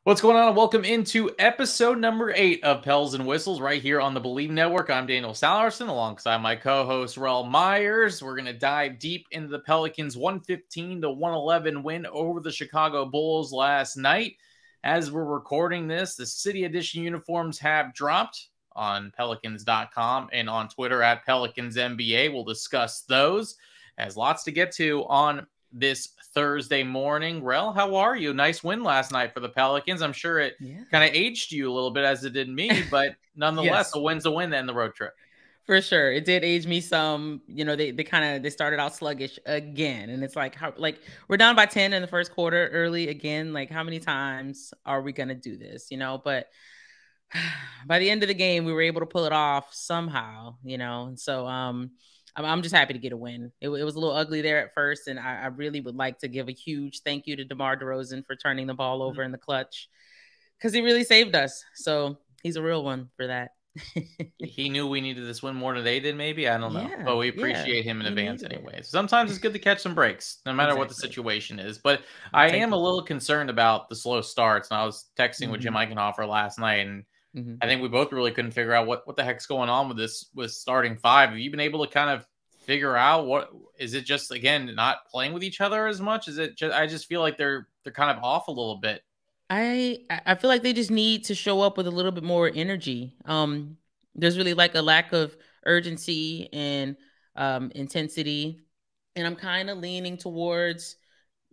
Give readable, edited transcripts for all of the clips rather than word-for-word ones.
What's going on? Welcome into episode number 8 of Pels and Whistles right here on the Believe Network. I'm Daniel Salerson alongside my co-host Rel Myers. We're going to dive deep into the Pelicans' 115-111 win over the Chicago Bulls last night. As we're recording this, the City Edition uniforms have dropped on Pelicans.com and on Twitter at PelicansNBA. We'll discuss those. As lots to get to on this Thursday morning. Rel, how are you? Nice win last night for the Pelicans. I'm sure it kind of aged you a little bit as it did me, but nonetheless, a win's a win in the road trip. For sure. It did age me some. You know, they started out sluggish again. And it's like, we're down by 10 in the first quarter early again. Like, how many times are we going to do this? But by the end of the game, we were able to pull it off somehow, And so I'm just happy to get a win. It was a little ugly there at first, and I really would like to give a huge thank you to DeMar DeRozan for turning the ball over in the clutch, because he really saved us. So he's a real one for that. He knew we needed this win more than they did, maybe. I don't know. But we appreciate him in advance anyway. Sometimes it's good to catch some breaks, no matter what the situation is. But I am a little concerned about the slow starts. And I was texting with Jim Eichenhofer last night, and I think we both really couldn't figure out what the heck's going on with starting five. Have you been able to kind of figure out what is it? Just again not playing with each other as much? Is it just I just feel like they're kind of off a little bit. I feel like they just need to show up with a little bit more energy. There's really like a lack of urgency and intensity, and I'm kind of leaning towards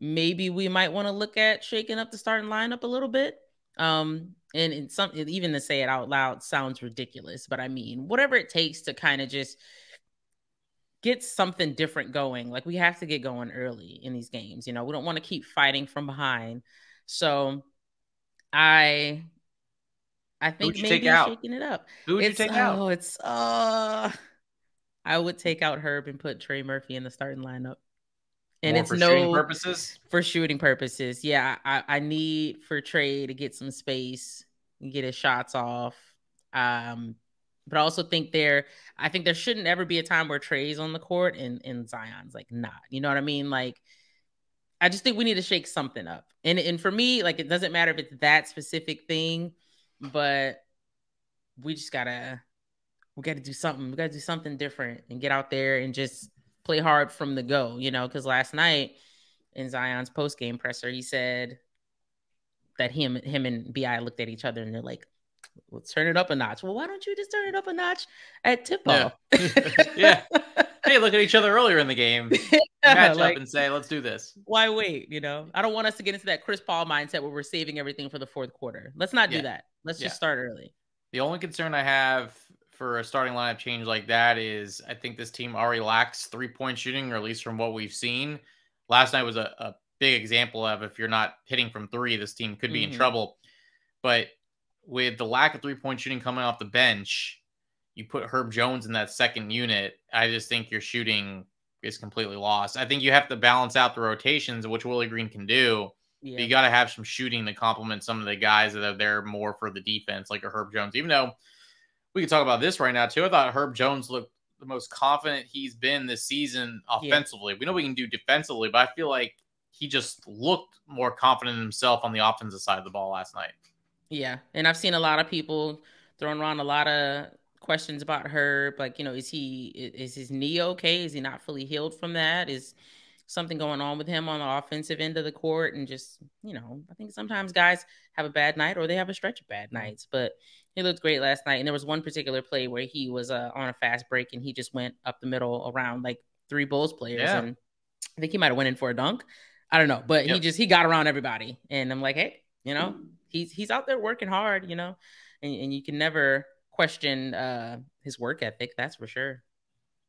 maybe we might want to look at shaking up the starting lineup a little bit. And even to say it out loud sounds ridiculous, but I mean, whatever it takes to kind of just get something different going. Like, we have to get going early in these games. We don't want to keep fighting from behind. So I think maybe shaking it up. Who would you take out? I would take out Herb and put Trey Murphy in the starting lineup. And it's shooting purposes? For shooting purposes. Yeah, I need for Trey to get some space and get his shots off. But I also think there shouldn't ever be a time where Trey's on the court and Zion's like not. You know what I mean? Like, I just think we need to shake something up. And for me, like, it doesn't matter if it's that specific thing, but we gotta do something. We gotta do something different and get out there and just play hard from the go, because last night in Zion's post-game presser, he said that him and B.I. looked at each other and they're like, let's turn it up a notch. Well, why don't you just turn it up a notch at tip-off? Yeah. Hey, look at each other earlier in the game. Match up and say, let's do this. Why wait? I don't want us to get into that Chris Paul mindset where we're saving everything for the fourth quarter. Let's not do that. Let's just start early. The only concern I have for a starting lineup change like that is I think this team already lacks three-point shooting, or at least from what we've seen. Last night was a big example of, if you're not hitting from three, this team could be in trouble. But with the lack of three-point shooting coming off the bench, you put Herb Jones in that second unit, I just think your shooting is completely lost. I think you have to balance out the rotations, which Willie Green can do. Yeah. But you got to have some shooting to complement some of the guys that are there more for the defense, like a Herb Jones. Even though we can talk about this right now, too. I thought Herb Jones looked the most confident he's been this season offensively. Yeah. We know we can do defensively, but I feel like he just looked more confident in himself on the offensive side of the ball last night. Yeah, and I've seen a lot of people throwing around a lot of questions about Herb. Like, is his knee okay? Is he not fully healed from that? Is something going on with him on the offensive end of the court? And just, I think sometimes guys have a bad night or they have a stretch of bad nights, but he looked great last night. And there was one particular play where he was on a fast break and he just went up the middle around like three Bulls players. Yeah. And I think he might've went in for a dunk. I don't know, but he got around everybody. And I'm like, hey, he's out there working hard, and you can never question his work ethic. That's for sure.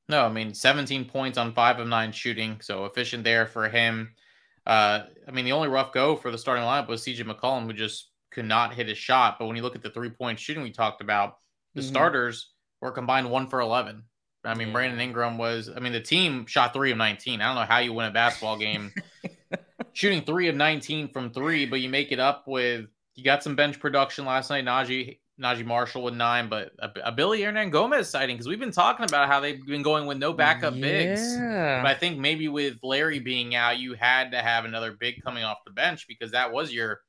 No, I mean, 17 points on 5 of 9 shooting. So efficient there for him. I mean, the only rough go for the starting lineup was CJ McCollum, who just could not hit his shot. But when you look at the 3-point shooting we talked about, the starters were combined 1 for 11. I mean, Brandon Ingram the team shot 3 of 19. I don't know how you win a basketball game shooting 3 of 19 from 3, but you make it up with, you got some bench production last night. Najee Marshall with 9, but a Billy Hernangomez sighting, because we've been talking about how they've been going with no backup bigs. But I think maybe with Larry being out, you had to have another big coming off the bench, because that was your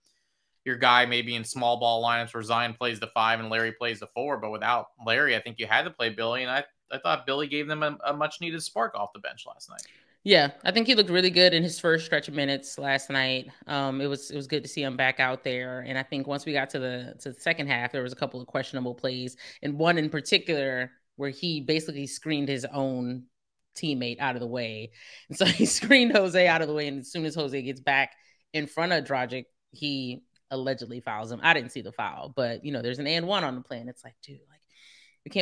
your guy maybe in small ball lineups where Zion plays the 5 and Larry plays the 4. But without Larry, I think you had to play Billy, and I thought Billy gave them a much needed spark off the bench last night. Yeah, I think he looked really good in his first stretch of minutes last night. It was good to see him back out there, and I think once we got to the second half, there was a couple of questionable plays, and one in particular where he basically screened his own teammate out of the way, and so he screened Jose out of the way, and as soon as Jose gets back in front of Dragic, he allegedly fouls him. I didn't see the foul, but there's an and one on the play, and it's like, dude, like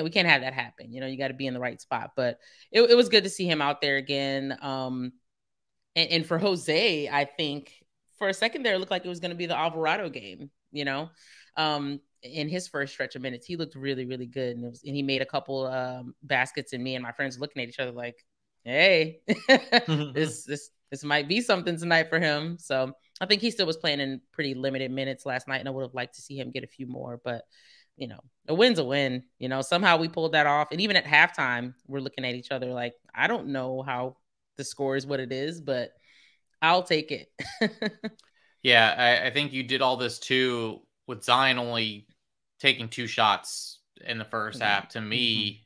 we can't have that happen. You got to be in the right spot. But it was good to see him out there again. And for Jose, I think for a second there, it looked like it was going to be the Alvarado game. In his first stretch of minutes, he looked really, really good, and he made a couple baskets. And me and my friends looking at each other like, "Hey, this might be something tonight for him." So I think he still was playing in pretty limited minutes last night, and I would have liked to see him get a few more, but. A win's a win. Somehow we pulled that off. And even at halftime, we're looking at each other like, I don't know how the score is what it is, but I'll take it. Yeah, I think you did all this too with Zion only taking 2 shots in the first half. To me,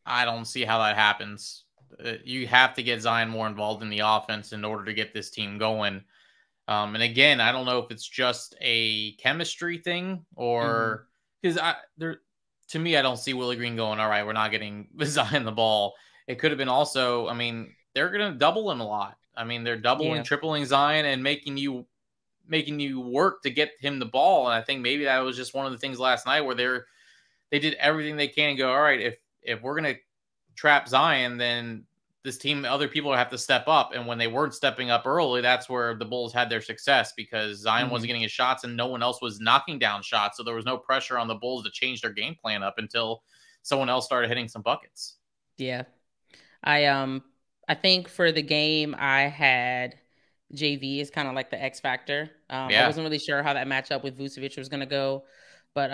I don't see how that happens. You have to get Zion more involved in the offense in order to get this team going. And again, I don't know if it's just a chemistry thing or because to me, I don't see Willie Green going, all right, we're not getting Zion the ball. It could have been also, I mean, they're going to double him a lot. I mean, they're doubling, tripling Zion and making you work to get him the ball. And I think maybe that was just one of the things last night where they did everything they can and go, all right, if we're going to trap Zion, then this team, other people have to step up. And when they weren't stepping up early, that's where the Bulls had their success because Zion wasn't getting his shots and no one else was knocking down shots. So there was no pressure on the Bulls to change their game plan up until someone else started hitting some buckets. Yeah. I think for the game I had JV is kind of like the X factor. I wasn't really sure how that matchup with Vucevic was going to go, but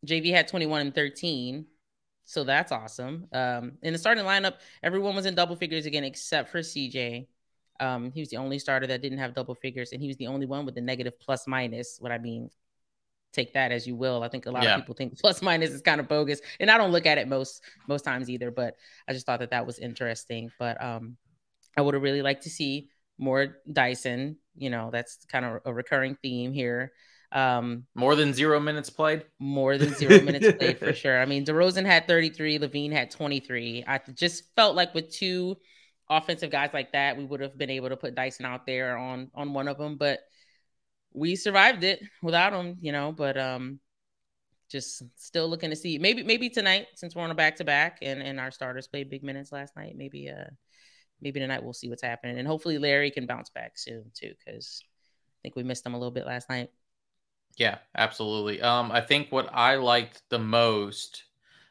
JV had 21 and 13. So that's awesome. In the starting lineup, everyone was in double figures again, except for CJ. He was the only starter that didn't have double figures, and he was the only one with the negative plus minus. What I mean, take that as you will. I think a lot of people think plus minus is kind of bogus, and I don't look at it most times either. But I just thought that was interesting. But I would have really liked to see more Dyson. That's kind of a recurring theme here. More than 0 minutes played. More than 0 minutes played for sure. I mean, DeRozan had 33, Levine had 23. I just felt like with 2 offensive guys like that, we would have been able to put Dyson out there on one of them, but we survived it without him, but just still looking to see maybe tonight, since we're on a back-to-back and our starters played big minutes last night, maybe tonight we'll see what's happening, and hopefully Larry can bounce back soon too, because I think we missed him a little bit last night. Yeah, absolutely. I think what I liked the most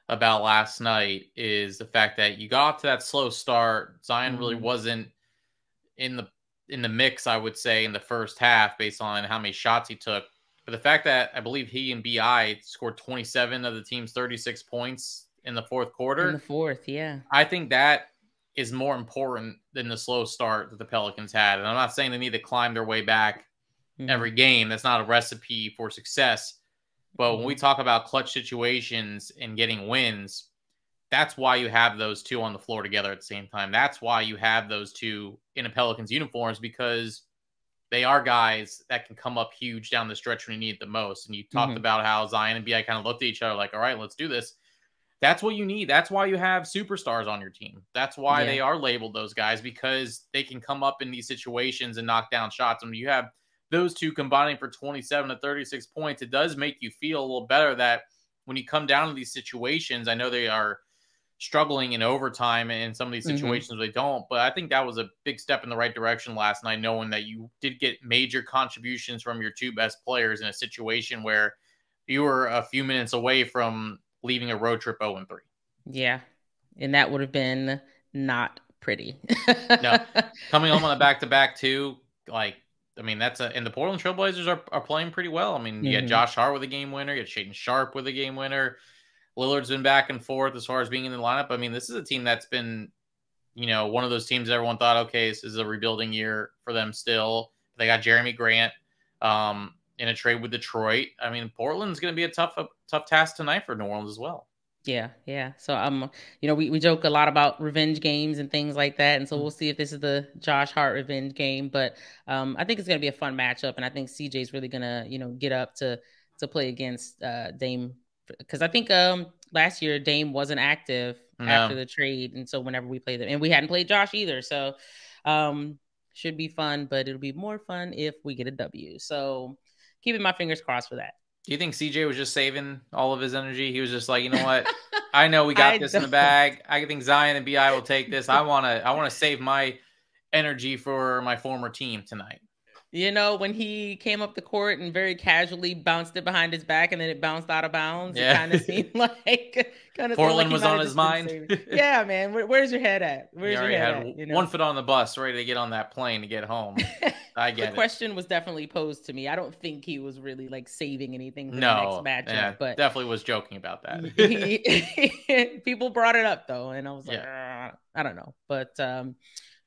about last night is the fact that you got to that slow start. Zion really wasn't in the mix, I would say, in the first half based on how many shots he took. But the fact that I believe he and BI scored 27 of the team's 36 points in the fourth quarter. In the fourth, yeah. I think that is more important than the slow start that the Pelicans had. And I'm not saying they need to climb their way back every game. That's not a recipe for success. But when we talk about clutch situations and getting wins, that's why you have those 2 on the floor together at the same time. That's why you have those 2 in a Pelicans uniforms, because they are guys that can come up huge down the stretch when you need it the most. And you talked about how Zion and BI kind of looked at each other like, all right, let's do this. That's what you need. That's why you have superstars on your team. That's why they are labeled those guys, because they can come up in these situations and knock down shots. I mean, you have those 2 combining for 27 to 36 points. It does make you feel a little better that when you come down to these situations, I know they are struggling in overtime in some of these situations they don't, but I think that was a big step in the right direction last night, knowing that you did get major contributions from your 2 best players in a situation where you were a few minutes away from leaving a road trip 0-3. Yeah, and that would have been not pretty. No, coming home on a back-to-back too, like, I mean, and the Portland Trailblazers are playing pretty well. I mean, you had Josh Hart with a game winner, you had Shaedon Sharpe with a game winner. Lillard's been back and forth as far as being in the lineup. I mean, this is a team that's been, one of those teams everyone thought, okay, this is a rebuilding year for them still. They got Jeremy Grant. in a trade with Detroit. I mean, Portland's going to be a tough task tonight for New Orleans as well. Yeah, yeah. So we joke a lot about revenge games and things like that, and so we'll see if this is the Josh Hart revenge game. But I think it's gonna be a fun matchup, and I think CJ's really gonna get up to play against Dame, because I think last year Dame wasn't active after No. the trade, and so whenever we played them, and we hadn't played Josh either, so should be fun. But it'll be more fun if we get a W. So keeping my fingers crossed for that. Do you think CJ was just saving all of his energy? He was just like, you know what? I know we got I this in the don't. bag. I think Zion and BI will take this. I wanna save my energy for my former team tonight. When he came up the court and very casually bounced it behind his back and then it bounced out of bounds, it Yeah. kind of seemed like Portland he was might on have his just been mind. saving. Yeah, man. Where's your head at? He Where's your already head had at? one foot on the bus, ready to get on that plane to get home. I The get it. question was definitely posed to me. I don't think he was really like saving anything for the next No, matchup, yeah, but definitely was joking about that. people brought it up though, and I was like, Yeah. I don't know. But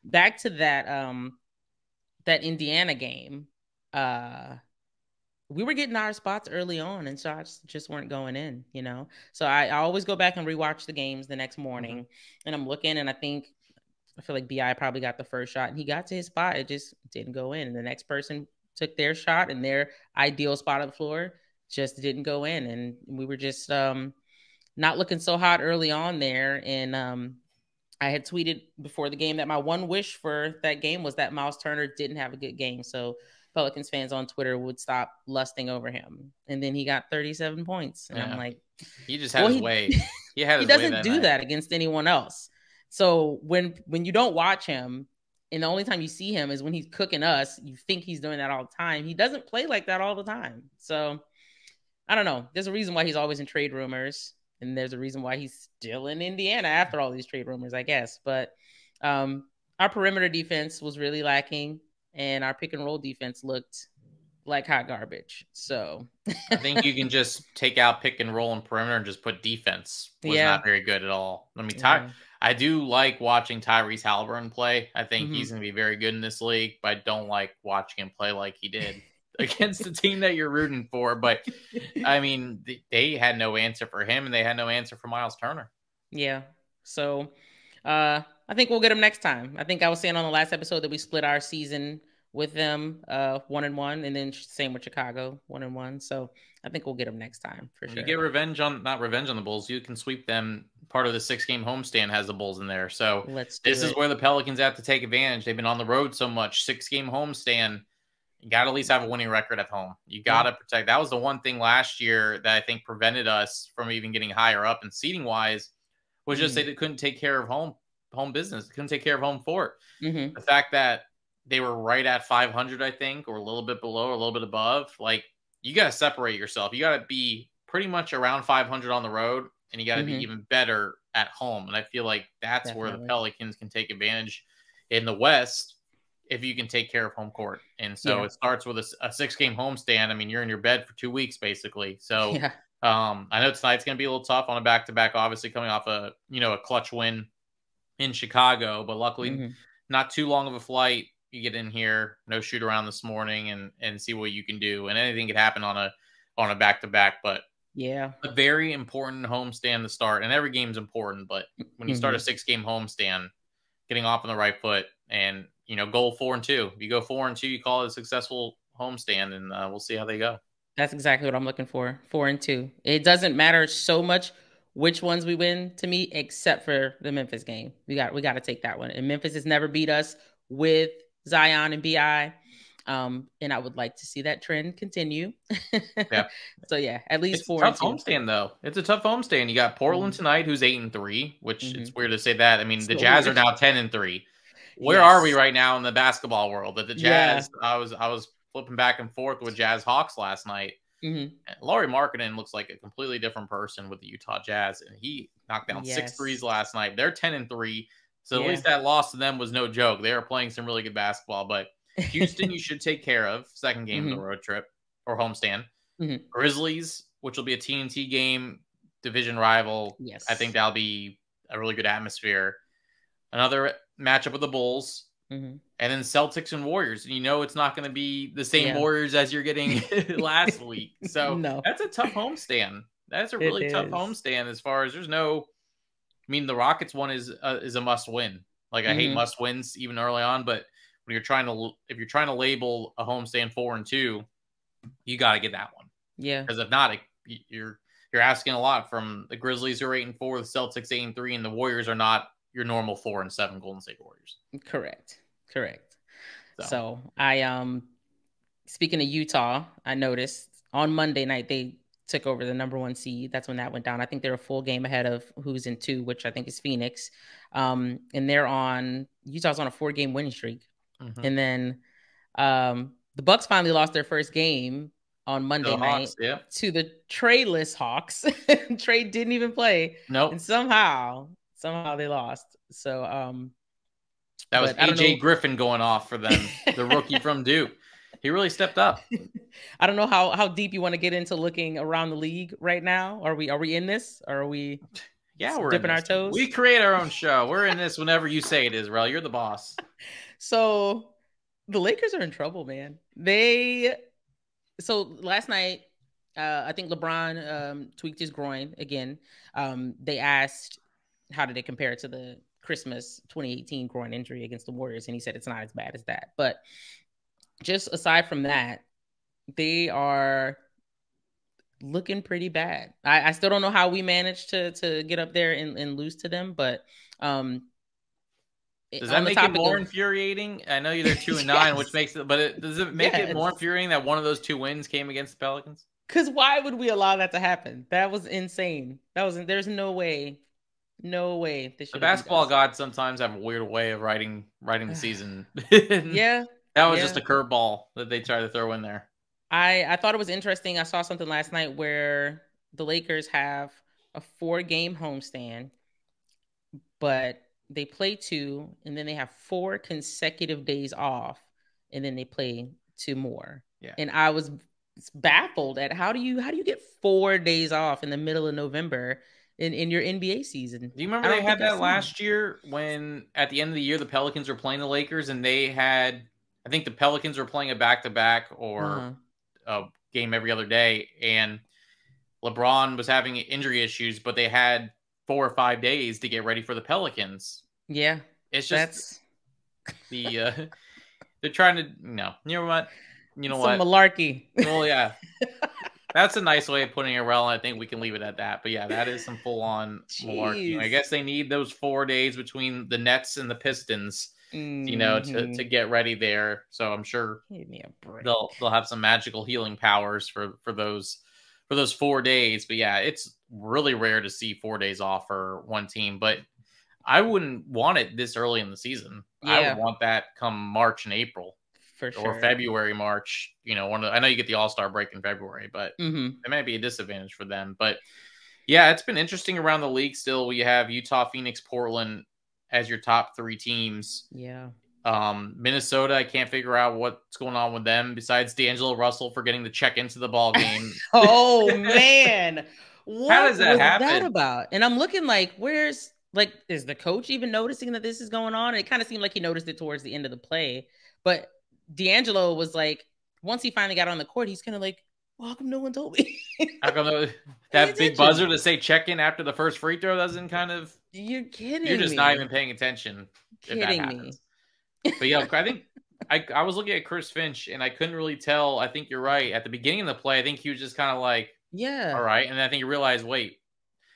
back to that Indiana game. We were getting our spots early on and shots just weren't going in. So I always go back and rewatch the games the next Mhm. morning, and I'm looking, and I feel like BI probably got the first shot and he got to his spot. It just didn't go in. And the next person took their shot and their ideal spot on the floor just didn't go in. And we were just not looking so hot early on there. And I had tweeted before the game that my one wish for that game was that Miles Turner didn't have a good game. So Pelicans fans on Twitter would stop lusting over him. And then he got 37 points. And I'm Yeah. like, He just had well, his way. He had he his way doesn't that do night. that against anyone else. So when you don't watch him, and the only time you see him is when he's cooking us, you think he's doing that all the time. He doesn't play like that all the time. So I don't know. There's a reason why he's always in trade rumors, and there's a reason why he's still in Indiana after all these trade rumors, I guess. But our perimeter defense was really lacking, and our pick and roll defense looked like hot garbage. So I think you can just take out pick and roll and perimeter and just put defense was yeah, not very good at all. I mean, yeah. I do like watching Tyrese Halliburton play. I think Mm-hmm. he's going to be very good in this league, but I don't like watching him play like he did against the team that you're rooting for. But I mean, they had no answer for him, and they had no answer for Miles Turner. Yeah. So I think we'll get them next time. I think I was saying on the last episode that we split our season with them 1-1, and then same with Chicago 1-1. So I think we'll get them next time for You sure. get not revenge on the Bulls. You can sweep them. Part of the 6-game homestand has the Bulls in there. So Let's do this is it. where the Pelicans have to take advantage. They've been on the road so much. 6-game homestand. You got to at least have a winning record at home. You got to protect. That was the one thing last year that I think prevented us from even getting higher up and seating wise was just they couldn't take care of home business. They couldn't take care of home court. Mm-hmm. The fact that they were right at 500, I think, or a little bit below or a little bit above, like you got to separate yourself. You got to be pretty much around 500 on the road, and you got to be even better at home. And I feel like that's where the Pelicans can take advantage in the West if you can take care of home court. And so it starts with a 6-game homestand. I mean, you're in your bed for 2 weeks, basically. So I know tonight's going to be a little tough on a back-to-back, obviously coming off a clutch win in Chicago, but luckily not too long of a flight. You get in here, no shoot around this morning and see what you can do. And anything could happen on a back-to-back, but a very important homestand to start. And every game's important, but when you start a 6-game homestand, getting off on the right foot and, goal 4-2. If you go 4-2, you call it a successful homestand, and we'll see how they go. That's exactly what I'm looking for. 4-2. It doesn't matter so much which ones we win to me, except for the Memphis game. We got to take that one. And Memphis has never beat us with Zion and BI. And I would like to see that trend continue. Yeah. So yeah, at least it's 4-2. Tough homestand though. It's a tough homestand. You got Portland tonight, who's 8-3, which it's weird to say that. I mean, the Jazz are now 10-3. Where are we right now in the basketball world? That the Jazz, I was flipping back and forth with Jazz Hawks last night. Lauri Markkanen looks like a completely different person with the Utah Jazz, and he knocked down 6 threes last night. They're 10-3, so at least that loss to them was no joke. They are playing some really good basketball. But Houston, you should take care of. Second game of the road trip or homestand. Grizzlies, which will be a TNT game, division rival. Yes, I think that'll be a really good atmosphere. Another matchup with the Bulls. Mhm. and then Celtics and Warriors. And you know it's not going to be the same Yeah. Warriors as you're getting last week. So No, that's a tough homestand. That's a it really tough is. homestand as far as there's no. I mean, the Rockets one is a must win. Like I hate Mhm. must wins even early on, but when you're trying to if you're trying to label a homestand 4-2, you got to get that one Yeah. because if not, you're asking a lot from the Grizzlies who are 8-4, the Celtics 8-3, and the Warriors are not your normal 4-7 Golden State Warriors. Correct. Correct. So So, speaking of Utah, I noticed on Monday night they took over the number 1 seed. That's when that went down. I think they're a full game ahead of who's in 2, which I think is Phoenix. And Utah's on a 4-game winning streak. mhm. And then the Bucks finally lost their first game on Monday The night Hawks, yeah. to the Trayless Hawks. Trey didn't even play, and Nope. somehow they lost. So, That was but I don't AJ know. Griffin going off for them, the rookie from Duke. He really stepped up. I don't know how deep you want to get into looking around the league right now. Are we in this? Or are we Yeah, we're in dipping our this. We toes? create our own show. We're in this whenever you say it, Israel. You're the boss. So the Lakers are in trouble, man. So last night, I think LeBron tweaked his groin again. They asked how did it compare to the Christmas 2018 groin injury against the Warriors, and he said it's not as bad as that. But just aside from that, they are looking pretty bad. I still don't know how we managed to get up there and lose to them, but um, Does that on the make it topic more of infuriating? I know they're 2-9, which yes, makes it, but does it make it more yes, infuriating that one of those two wins came against the Pelicans? because why would we allow that to happen? That was insane. There's no way they The should have beat basketball us. gods sometimes have a weird way of writing the season. That Yeah, was just yeah. a curveball that they tried to throw in there. I thought it was interesting. I saw something last night where the Lakers have a 4-game homestand, but they play 2, and then they have 4 consecutive days off, and then they play 2 more. Yeah. And I was baffled at how do you get 4 days off in the middle of November in your NBA season? Do you remember I they don't had think I've that seen that. last year when at the end of the year the Pelicans were playing the Lakers and they had I think the Pelicans were playing a back to back or Uh-huh. a game every other day and LeBron was having injury issues, but they had 4 or 5 days to get ready for the Pelicans. Yeah. It's just That's the they're trying to you know what some malarkey. well yeah that's a nice way of putting it. Well, I think we can leave it at that. But yeah, that is some full on malarkey. I Jeez. guess they need those 4 days between the Nets and the Pistons, to Mhm. get ready there. So I'm sure Give me a break. they'll have some magical healing powers for those 4 days. But yeah, it's really rare to see 4 days off for one team. But I wouldn't want it this early in the season. I would Yeah, want that come March and April for or sure. February, March. I know you get the All Star break in February, but Mhm. it might be a disadvantage for them. But yeah, it's been interesting around the league. Still, we have Utah, Phoenix, Portland as your top 3 teams. Yeah. Minnesota, I can't figure out what's going on with them besides D'Angelo Russell for getting to check into the ball game. Oh man. How does What that was that happen? about? And I'm looking like, is the coach even noticing that this is going on? It kind of seemed like he noticed it towards the end of the play. But D'Angelo was like, once he finally got on the court, he's kind of like, well, how come no one told me? How come Pay that big attention. buzzer to say check in after the first free throw doesn't You're you're kidding just not me. even paying attention if that Kidding me. happens. But yeah, I think I was looking at Chris Finch and I couldn't really tell. I think you're right. At the beginning of the play, I think he was just kind of like, all Yeah. right. And I think you realize, wait,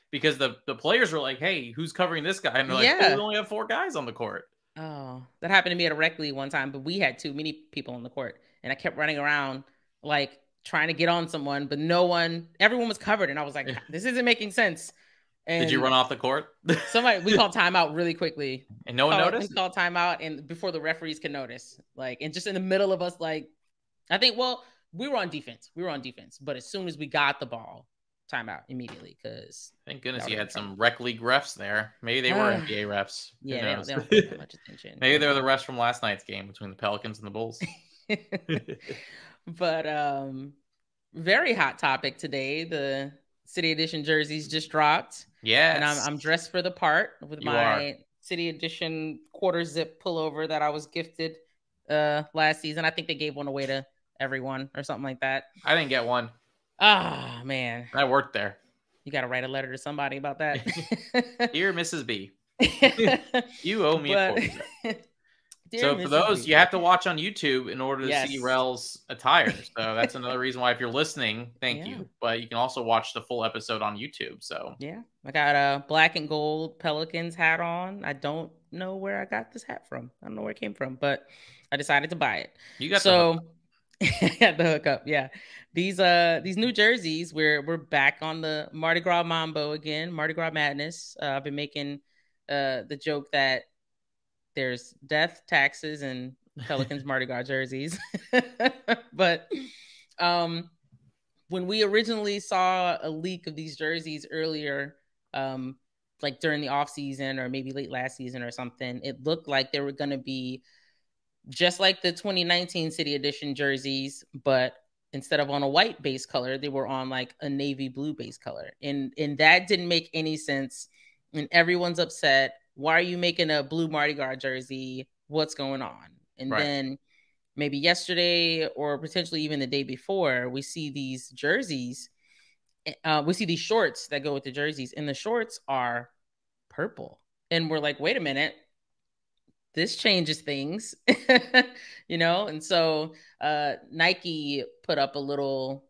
because the players were like, hey, who's covering this guy? And they're like, oh, we Yeah. only have 4 guys on the court. Oh, that happened to me at a rec league one time, but we had too many people on the court, and I kept running around like trying to get on someone, but everyone was covered, and I was like, this isn't making sense. Did you And run off the court? we called timeout really quickly. And no one We noticed? called timeout, and before the referees could notice, like, and just in the middle of us, like, I think, well, we were on defense. But as soon as we got the ball, timeout immediately because Thank goodness y'all you were in had some trouble. rec league refs there. Maybe they were NBA refs. Who Yeah, knows? they don't pay that much attention, Maybe they were the refs from last night's game between the Pelicans and the Bulls. But very hot topic today. The City Edition jerseys just dropped, and I'm Yes, I'm dressed for the part with you are. my City Edition quarter zip pullover that I was gifted last season. I think they gave one away to everyone or something like that. I didn't get one. Ah, man. I worked there. You got to write a letter to somebody about that. Dear Mrs. B, you owe me a quarter zip. So for those, you have to watch on YouTube in order to see Rel's attire. So that's another reason why, if you're listening, thank you. But you can also watch the full episode on YouTube. So yeah, I got a black and gold Pelicans hat on. I don't know where I got this hat from. I don't know where it came from, but I decided to buy it. You got the hookup. Yeah, these new jerseys. We're back on the Mardi Gras Mambo again. Mardi Gras Madness. I've been making the joke that there's death, taxes, and Pelicans Mardi Gras jerseys. But when we originally saw a leak of these jerseys earlier, like during the off season or maybe late last season or something, it looked like they were going to be just like the 2019 City Edition jerseys, but instead of on a white base color, they were on like a navy blue base color. And that didn't make any sense. And everyone's upset. Why are you making a blue Mardi Gras jersey? What's going on? And then maybe yesterday or potentially even the day before, we see these jerseys. We see these shorts that go with the jerseys, and the shorts are purple. And we're like, wait a minute. This changes things, you know? And so Nike put up a little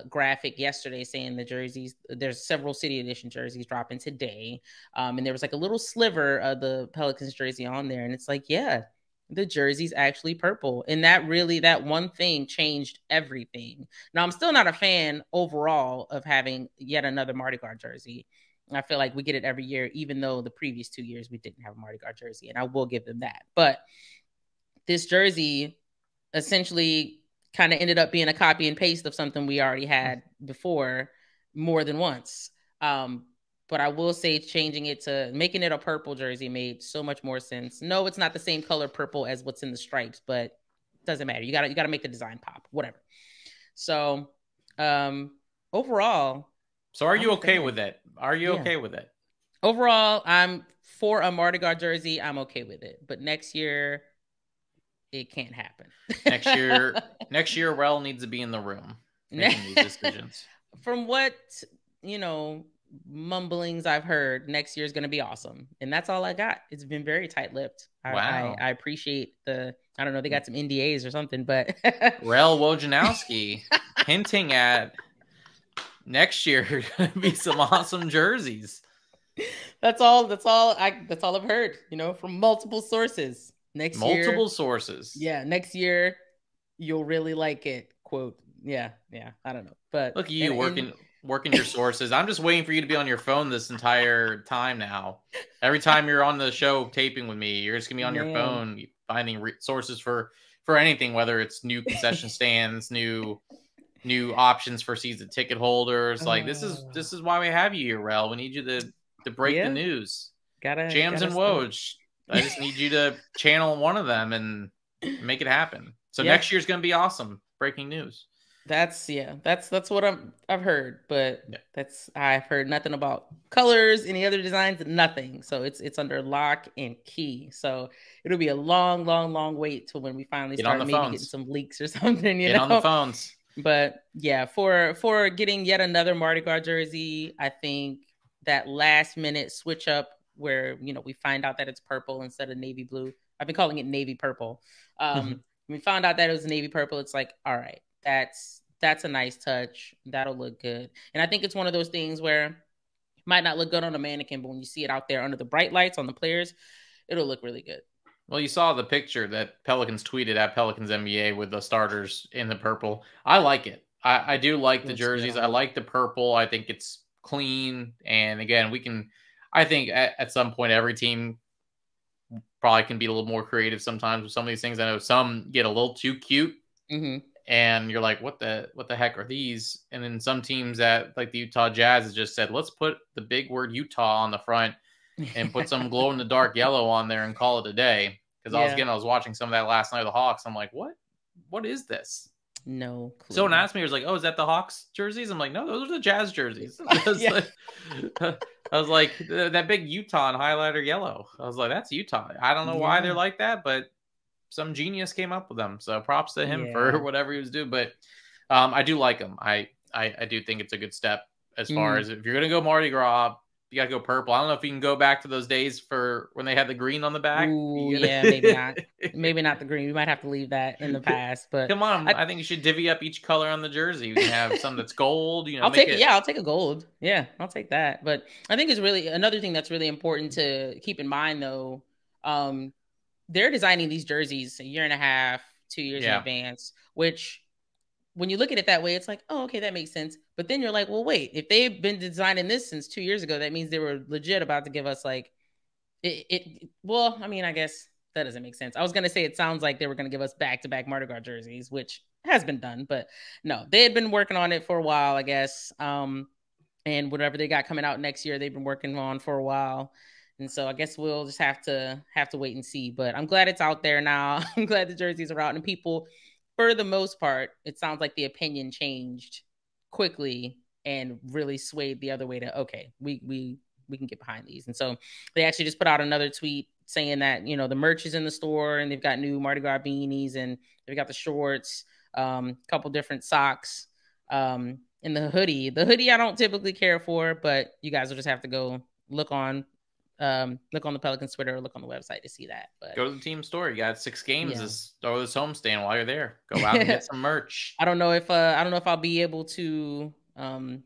graphic yesterday saying the jerseys, there's several City Edition jerseys dropping today. And there was like a little sliver of the Pelicans jersey on there. And it's like, yeah, the jersey's actually purple. And that one thing changed everything. Now, I'm still not a fan overall of having yet another Mardi Gras jersey. I feel like we get it every year, even though the previous 2 years we didn't have a Mardi Gras jersey, and I will give them that. But this jersey essentially kind of ended up being a copy and paste of something we already had before more than once. But I will say changing it to making it a purple jersey made so much more sense. No, it's not the same color purple as what's in the stripes, but it doesn't matter. You gotta make the design pop, whatever. So overall. So are you okay with it? Are you okay with it? Overall, I'm for a Mardi Gras jersey. I'm okay with it. But next year, it can't happen. next year, Rel needs to be in the room making these decisions. From what, mumblings I've heard, next year is going to be awesome. And that's all I got. It's been very tight-lipped. Wow. I appreciate I don't know, they got some NDAs or something, but. Rel Wojnarowski hinting at next year going to be some awesome jerseys. That's all I've heard, from multiple sources. Multiple sources. Yeah, next year you'll really like it. Quote. Yeah, I don't know. But look at you working your sources. I'm just waiting for you to be on your phone this entire time now. Every time you're on the show taping with me, you're just going to be on your phone finding sources for anything, whether it's new concession stands, new options for season ticket holders. Like this is why we have you here, Rel. We need you to break the news. Jams and Woj. I just need you to channel one of them and make it happen. So next year's gonna be awesome. Breaking news. That's what I've heard, but I've heard nothing about colors, any other designs, nothing. So it's under lock and key. So it'll be a long, long, long wait till when we finally start maybe getting some leaks or something. Get on the phones. But yeah, for getting yet another Mardi Gras jersey, I think that last minute switch up where we find out that it's purple instead of navy blue. I've been calling it navy purple. We found out that it was navy purple. It's like, all right, that's a nice touch. That'll look good. And I think it's one of those things where it might not look good on a mannequin, but when you see it out there under the bright lights on the players, it'll look really good. Well, you saw the picture that Pelicans tweeted at Pelicans NBA with the starters in the purple. I like it. I do like the jerseys. I like the purple. I think it's clean. And again, I think at some point every team probably can be a little more creative sometimes with some of these things. I know some get a little too cute. Mm-hmm. And you're like, what the heck are these? And then some teams that like the Utah Jazz has just said, let's put the big word Utah on the front and put some glow in the dark yellow on there and call it a day. Because I was watching some of that last night of the Hawks. I'm like, what is this? No Someone clue. asked me, it was like, "Oh, is that the Hawks jerseys?" I'm like, "No, those are the Jazz jerseys." Yeah. I was like, that big Utah in highlighter yellow. I was like, "That's Utah." I don't know why they're Yeah. like that, but some genius came up with them. So props to him for Yeah. whatever he was doing. But I do like him. I do think it's a good step as far Mhm. as if you're gonna go Mardi Gras, you gotta go purple. I don't know if you can go back to those days for when they had the green on the back. Ooh, yeah, maybe not. Maybe not the green. We might have to leave that in the past, but Come on, I I think you should divvy up each color on the jersey. You can have some that's gold, I'll make take it. it. Yeah, I'll take a gold. Yeah, I'll take that. But I think it's really another thing that's really important to keep in mind though. Um, they're designing these jerseys a year and a half, 2 years in Yeah. advance, which when you look at it that way, it's like, oh, okay, that makes sense. But then you're like, well, wait, if they've been designing this since 2 years ago, that means they were legit about to give us like well, I mean, I guess that doesn't make sense. I was gonna say it sounds like they were gonna give us back to back Mardi Gras jerseys, which has been done, but no, they had been working on it for a while, I guess. And whatever they got coming out next year, they've been working on for a while. And so I guess we'll just have to wait and see. But I'm glad it's out there now. I'm glad the jerseys are out, and people, for the most part, it sounds like the opinion changed quickly and really swayed the other way to okay, we can get behind these. And so they actually just put out another tweet saying that the merch is in the store and they've got new Mardi Gras beanies and they've got the shorts, a couple different socks. In the hoodie. The hoodie I don't typically care for, but you guys will just have to go look on the Pelicans Twitter or look on the website to see that. But Go to the team store. You got 6 games. yeah. This throw this homestand while you're there. Go out and get some merch. I don't know if I'll be able to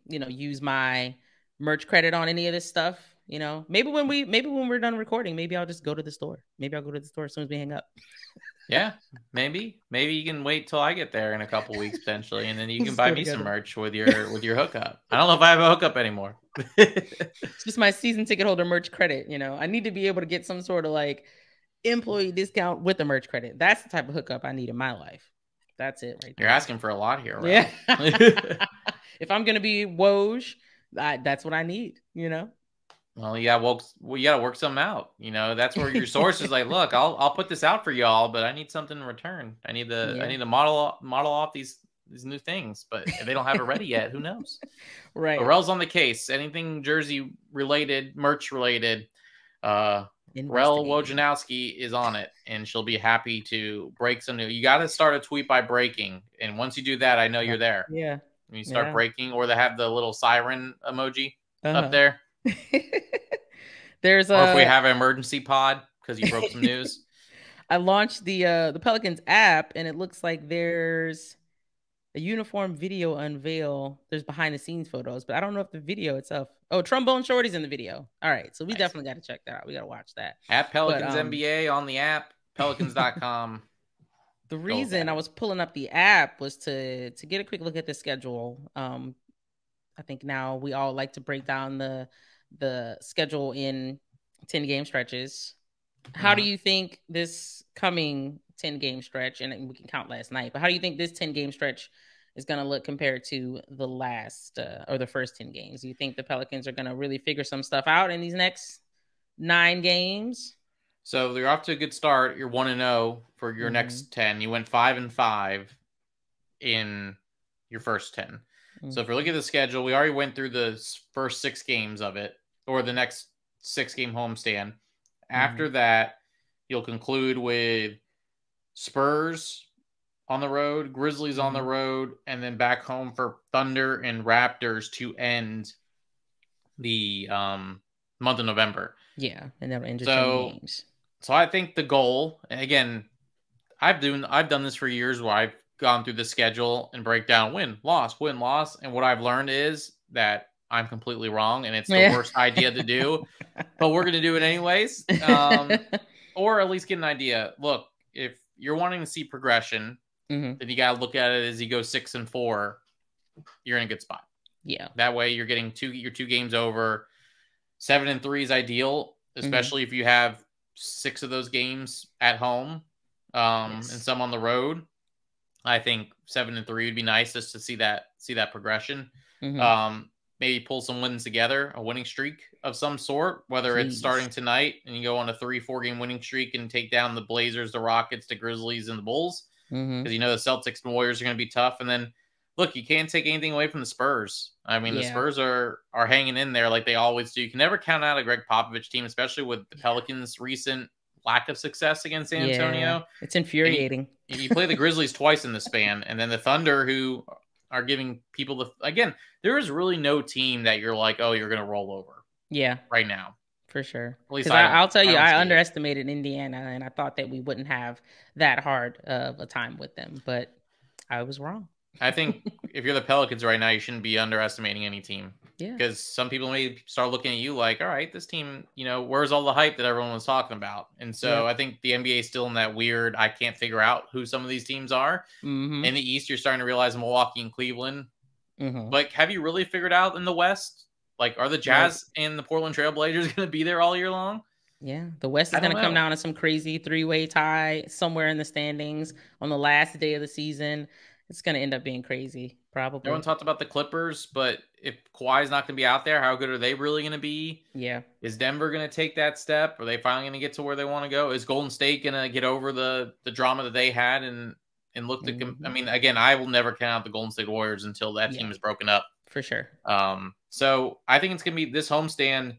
use my merch credit on any of this stuff. Maybe when we're done recording, maybe I'll just go to the store. Maybe I'll go to the store as soon as we hang up. Yeah, maybe you can wait till I get there in a couple weeks potentially, and then you We'll can just buy go me some together. merch with your hookup. I don't know if I have a hookup anymore. It's just my season ticket holder merch credit. I need to be able to get some sort of like employee discount with the merch credit. That's the type of hookup I need in my life. That's it right You're there. asking for a lot here, Yeah. Rel. If I'm gonna be Woj, that's what I need. Well, you gotta work something out. That's where your source is like, look, I'll put this out for y'all, but I need something in return. I need to model off these new things, but if they don't have it ready yet, who knows? Right. But Rel's on the case. Anything jersey related, merch related, Rel Investigating. Wojnarowski is on it, and she'll be happy to break some new. You got to start a tweet by breaking, and once you do that, I know you're there. Yeah. When you start breaking, or they have the little siren emoji up Uh-huh. there. There's Or if we have an emergency pod because you broke some news. I launched the Pelicans app, and it looks like there's a uniform video unveil. There's behind the scenes photos, but I don't know if the video itself. Oh, Trombone Shorty's in the video. All right, so we Nice. definitely got to check that out. We got to watch that. At Pelicans NBA on the app, pelicans.com. The reason I was pulling up the app was to get a quick look at the schedule. I think now we all like to break down the schedule in 10-game stretches. How do you think this coming 10-game stretch, and we can count last night, but how do you think this 10-game stretch is going to look compared to the last or the first 10 games? Do you think the Pelicans are going to really figure some stuff out in these next 9 games? So you're off to a good start. You're 1-0 for your next 10. You went 5-5 in your first 10. So if you look at the schedule, we already went through the first 6 games of it, or the next 6-game homestand. After that, you'll conclude with Spurs on the road, Grizzlies on the road, and then back home for Thunder and Raptors to end the month of November. Yeah, and that'll end 10 games. So I think the goal, and again, I've done this for years where I've gone through the schedule and break down win, loss, and what I've learned is that I'm completely wrong and it's the worst idea to do, but we're going to do it anyways. Or at least get an idea. Look, if you're wanting to see progression, then you got to look at it as you go 6-4, you're in a good spot. Yeah. That way you're getting your 2 games over. 7-3 is ideal, especially if you have 6 of those games at home and some on the road. I think 7-3 would be nice just to see that progression. Maybe pull some wins together, a winning streak of some sort, whether it's starting tonight and you go on a 3-4 game winning streak and take down the Blazers, the Rockets, the Grizzlies, and the Bulls, Mm-hmm. because you know the Celtics and Warriors are going to be tough. And then look, you can't take anything away from the Spurs. I mean, the Yeah. Spurs are hanging in there like they always do. You can never count out a Greg Popovich team, especially with the Pelicans' recent lack of success against San Yeah. Antonio. It's And infuriating. you play the Grizzlies twice in the span, and then the Thunder, who are giving people again. There is really no team that you're like, oh, you're going to roll over Yeah, right now. for sure. At least Because I'll tell I you, don't I see it. underestimated Indiana, and I thought that we wouldn't have that hard of a time with them, but I was wrong. I think if you're the Pelicans right now, you shouldn't be underestimating any team. Yeah. Because some people may start looking at you like, all right, this team, where's all the hype that everyone was talking about? And so Yep. I think the NBA is still in that weird, I can't figure out who some of these teams are. Mm-hmm. In the East, you're starting to realize Milwaukee and Cleveland. Mm-hmm. Like, have you really figured out in the West? Like, are the Nope. Jazz and the Portland Trailblazers going to be there all year long? Yeah, the West I is don't going to come know. down to some crazy three-way tie somewhere in the standings on the last day of the season. It's going to end up being crazy, Everyone probably. talked about the Clippers, but if Kawhi's not going to be out there, how good are they really going to be? Yeah. Is Denver going to take that step? Are they finally going to get to where they want to go? Is Golden State going to get over the drama that they had and look to? I Mm-hmm. mean, again, I will never count out the Golden State Warriors until that Yeah, team is broken up. for sure. So I think it's going to be this homestand.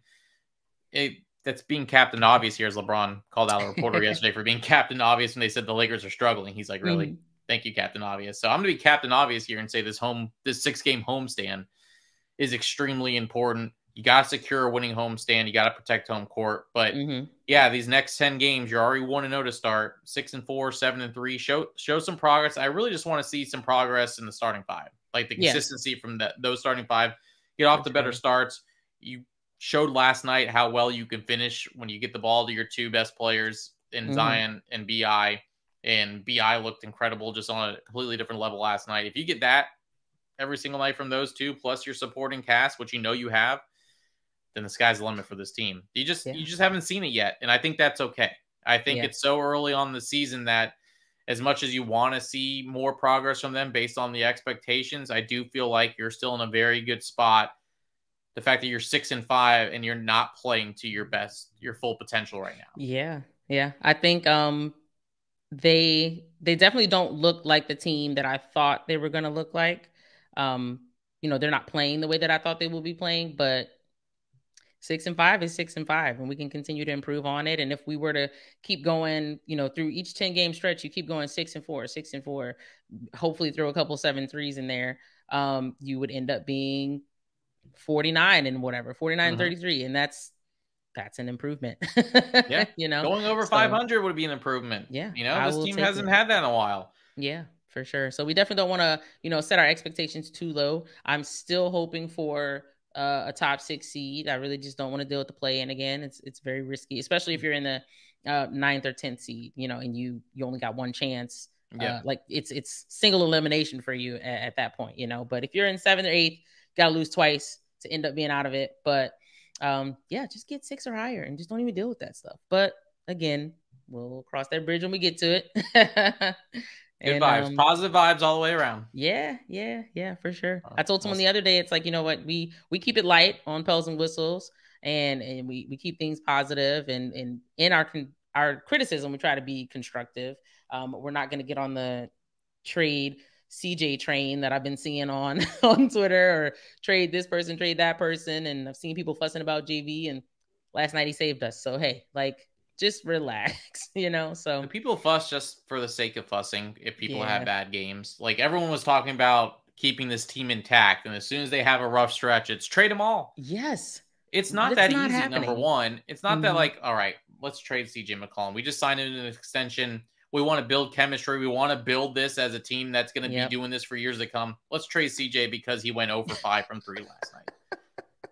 That's being Captain Obvious here, as LeBron called out a reporter yesterday for being Captain Obvious when they said the Lakers are struggling. He's like, really? Mm-hmm. Thank you, Captain Obvious. So I'm going to be Captain Obvious here and say this 6-game homestand is extremely important. You got to secure a winning homestand. You got to protect home court. But Mm-hmm. yeah, these next 10 games, you're already 1-0 to start. 6-4, 7-3. Show some progress. I really just want to see some progress in the starting five, like the Yeah, consistency from those starting five. Get off for to better sure. starts. You showed last night how well you can finish when you get the ball to your two best players in Mm-hmm. Zion and BI. And BI looked incredible just on a completely different level last night. If you get that every single night from those two, plus your supporting cast, which you know you have, then the sky's the limit for this team. You just haven't seen it yet, and I think that's okay. I think it's so early on the season that as much as you want to see more progress from them based on the expectations, I do feel like you're still in a very good spot. The fact that you're 6-5 and you're not playing to your full potential right now. Yeah. I think they definitely don't look like the team that I thought they were going to look like. They're not playing the way that I thought they would be playing, but 6-5 is 6-5, and we can continue to improve on it. And if we were to keep going, through each 10-game stretch, you keep going 6-4, 6-4, hopefully throw a couple 7-3s in there, you would end up being 49 and whatever, 49-33, and that's an improvement. Yeah, going over 500 would be an improvement. Yeah, this team hasn't had that in a while. Yeah, for sure. So we definitely don't want to, set our expectations too low. I'm still hoping for a top 6 seed. I really just don't want to deal with the play-in again. It's very risky, especially if you're in the 9th or 10th seed, and you only got one chance. Yeah, like it's single elimination for you at that point, But if you're in 7th or 8th, got to lose twice to end up being out of it. But just get 6 or higher and just don't even deal with that stuff. But again, we'll cross that bridge when we get to it. Good vibes, positive vibes all the way around. Yeah, for sure. I told someone the other day, it's like, you know what, we keep it light on Pels and Whistles, and we keep things positive, and in our criticism, we try to be constructive. We're not going to get on the trade CJ train that I've been seeing on Twitter, or trade this person, trade that person, and I've seen people fussing about JV, and last night he saved us. So hey, just relax, So the people fuss just for the sake of fussing. If people have bad games, like everyone was talking about keeping this team intact, and as soon as they have a rough stretch, it's trade them all. Yes, it's not that easy. Happening. Number one, it's not that like, all right, let's trade CJ McCollum. We just signed him an extension. We want to build chemistry. We want to build this as a team that's going to be doing this for years to come. Let's trade CJ because he went over 5 from 3 last night.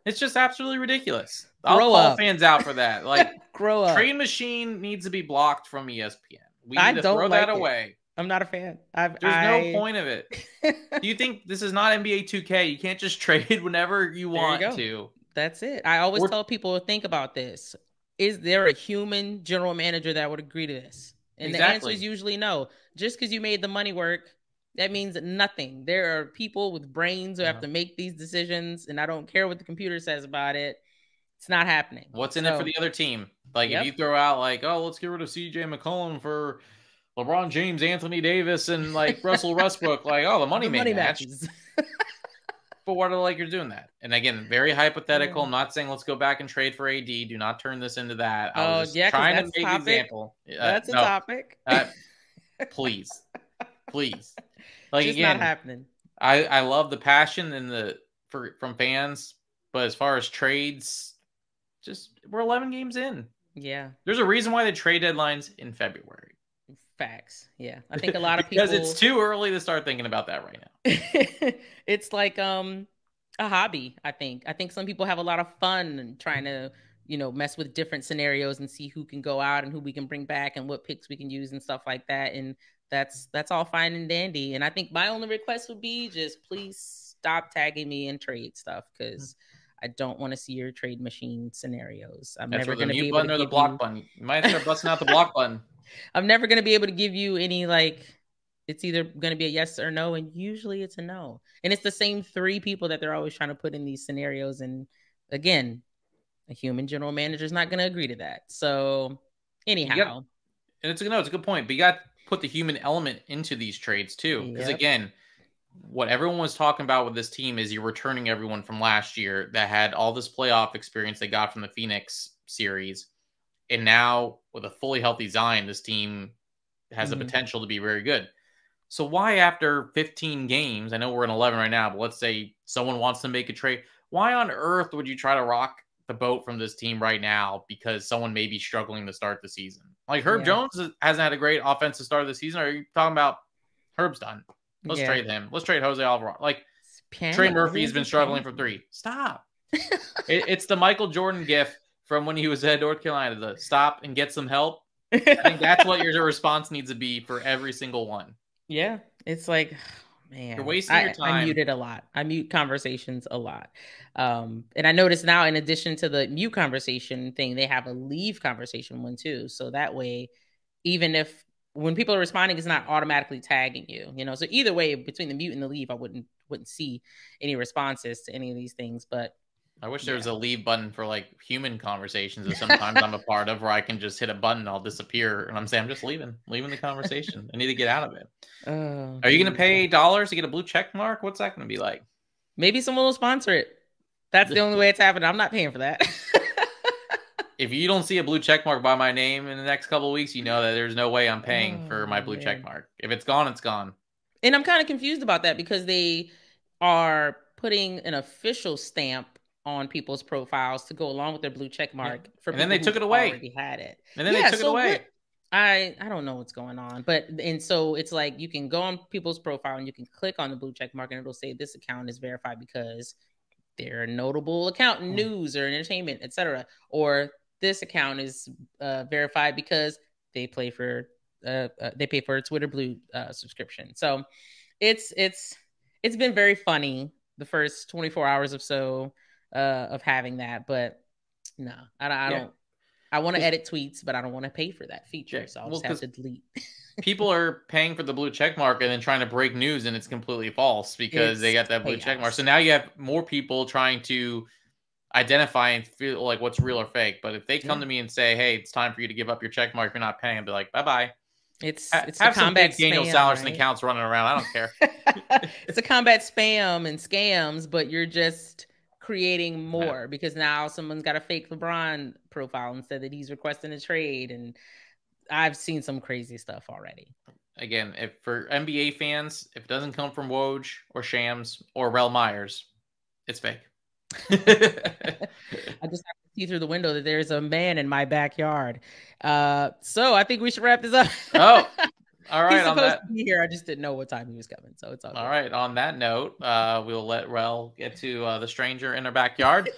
It's just absolutely ridiculous. I'll call fans out for that. Like, grow up. Trade Machine needs to be blocked from ESPN. We need to throw that away. I'm not a fan. There's no point of it. Do you think this is not NBA 2K? You can't just trade whenever you want to. That's it. I always tell people to think about this. Is there a human general manager that would agree to this? And the answer is usually no. Just because you made the money work, that means nothing. There are people with brains who have to make these decisions, and I don't care what the computer says about it. It's not happening. What's in it for the other team? Like, if you throw out, like, oh, let's get rid of CJ McCollum for LeBron James, Anthony Davis, and like Russell Westbrook, like, oh, the money The may money match. matches. But why are the Lakers doing that? And again, very hypothetical. Yeah. I'm not saying let's go back and trade for AD. Do not turn this into that. I was Oh, just yeah, because trying to that's a make the topic. example. That's a No, topic. please, please. Like Just not again, happening. I love the passion and from fans, but as far as trades, just we're 11 games in. Yeah. There's a reason why the trade deadline's in February. Facts. Yeah. I think a lot of because people it's too early to start thinking about that right now. it's like a hobby, I think. I think some people have a lot of fun trying to, mess with different scenarios and see who can go out and who we can bring back and what picks we can use and stuff like that. And that's all fine and dandy. And I think my only request would be just please stop tagging me in trade stuff because I don't want to see your trade machine scenarios. I'm That's never where the going to be mute able to button or the give block you. button. You might start busting out the block button. I'm never going to be able to give you any it's either going to be a yes or no, and usually it's a no. And it's the same three people that they're always trying to put in these scenarios. And again, a human general manager is not going to agree to that. So anyhow, and it's a good point. But you got to put the human element into these trades too, because again, what everyone was talking about with this team is you're returning everyone from last year that had all this playoff experience they got from the Phoenix series. And now with a fully healthy Zion, this team has the potential to be very good. So why after 15 games, I know we're in 11 right now, but let's say someone wants to make a trade. Why on earth would you try to rock the boat from this team right now because someone may be struggling to start the season? Like Herb Jones hasn't had a great offensive start of the season. Or are you talking about Herb's done? Let's trade him. Let's trade Jose Alvarado. Like Trey Murphy's been struggling from three. Stop. It's the Michael Jordan gif from when he was at North Carolina. The stop and get some help. I think that's what your response needs to be for every single one. Yeah. It's like, man, you're wasting your time. I mute it a lot. I mute conversations a lot. And I notice now, in addition to the mute conversation thing, they have a leave conversation one too. So that way, even if when people are responding, it's not automatically tagging you, so either way, between the mute and the leave, I wouldn't see any responses to any of these things. But I wish there was a leave button for like human conversations that sometimes I'm a part of where I can just hit a button and I'll disappear and I'm saying I'm just leaving the conversation. I need to get out of it. Are you going to pay $8 to get a blue check mark? What's that going to be like? Maybe someone will sponsor it. That's the only way it's happening. I'm not paying for that. If you don't see a blue check mark by my name in the next couple of weeks, you know that there's no way I'm paying for my blue check mark. If it's gone, it's gone. And I'm kind of confused about that because they are putting an official stamp on people's profiles to go along with their blue check mark for and then they took it away. Already had it. And then they took it away. I don't know what's going on, and so it's like you can go on people's profile and you can click on the blue check mark and it'll say this account is verified because they're a notable account in news or entertainment, etc. Or this account is verified because they pay for a Twitter Blue subscription. So it's been very funny the first 24 hours or so of having that, but no, I don't. I want to edit tweets, but I don't want to pay for that feature, so I'll just have to delete. People are paying for the blue check mark and then trying to break news, and it's completely false because they got that blue check mark. So now you have more people trying to identify and feel like what's real or fake. But if they come to me and say, "Hey, it's time for you to give up your check mark. If you're not paying," I'll be like, "Bye bye." It's have some big Daniel Salerson accounts running around. I don't care. It's a combat spam and scams, but you're just creating more because now someone's got a fake LeBron profile and said that he's requesting a trade, and I've seen some crazy stuff already. Again, if for NBA fans, if it doesn't come from Woj or Shams or Rel Myers, it's fake. I just have to see through the window that there's a man in my backyard. So I think we should wrap this up. Oh, all right. He's supposed to be here. I just didn't know what time he was coming, so it's all right. On that note, we'll let Rel get to the stranger in her backyard.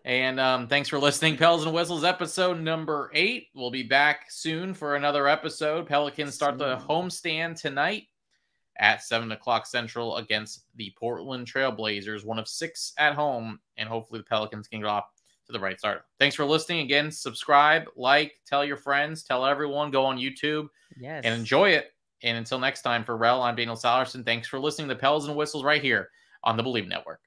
And thanks for listening. Pels and Whistles episode number 8. We'll be back soon for another episode. Pelicans start the homestand tonight at 7 o'clock Central against the Portland Trailblazers, one of 6 at home, and hopefully the Pelicans can get off to the right start. Thanks for listening. Again, subscribe, like, tell your friends, tell everyone, go on YouTube, and enjoy it. And until next time, for Rel, I'm Daniel Salerson. Thanks for listening to Pels and Whistles right here on the Believe Network.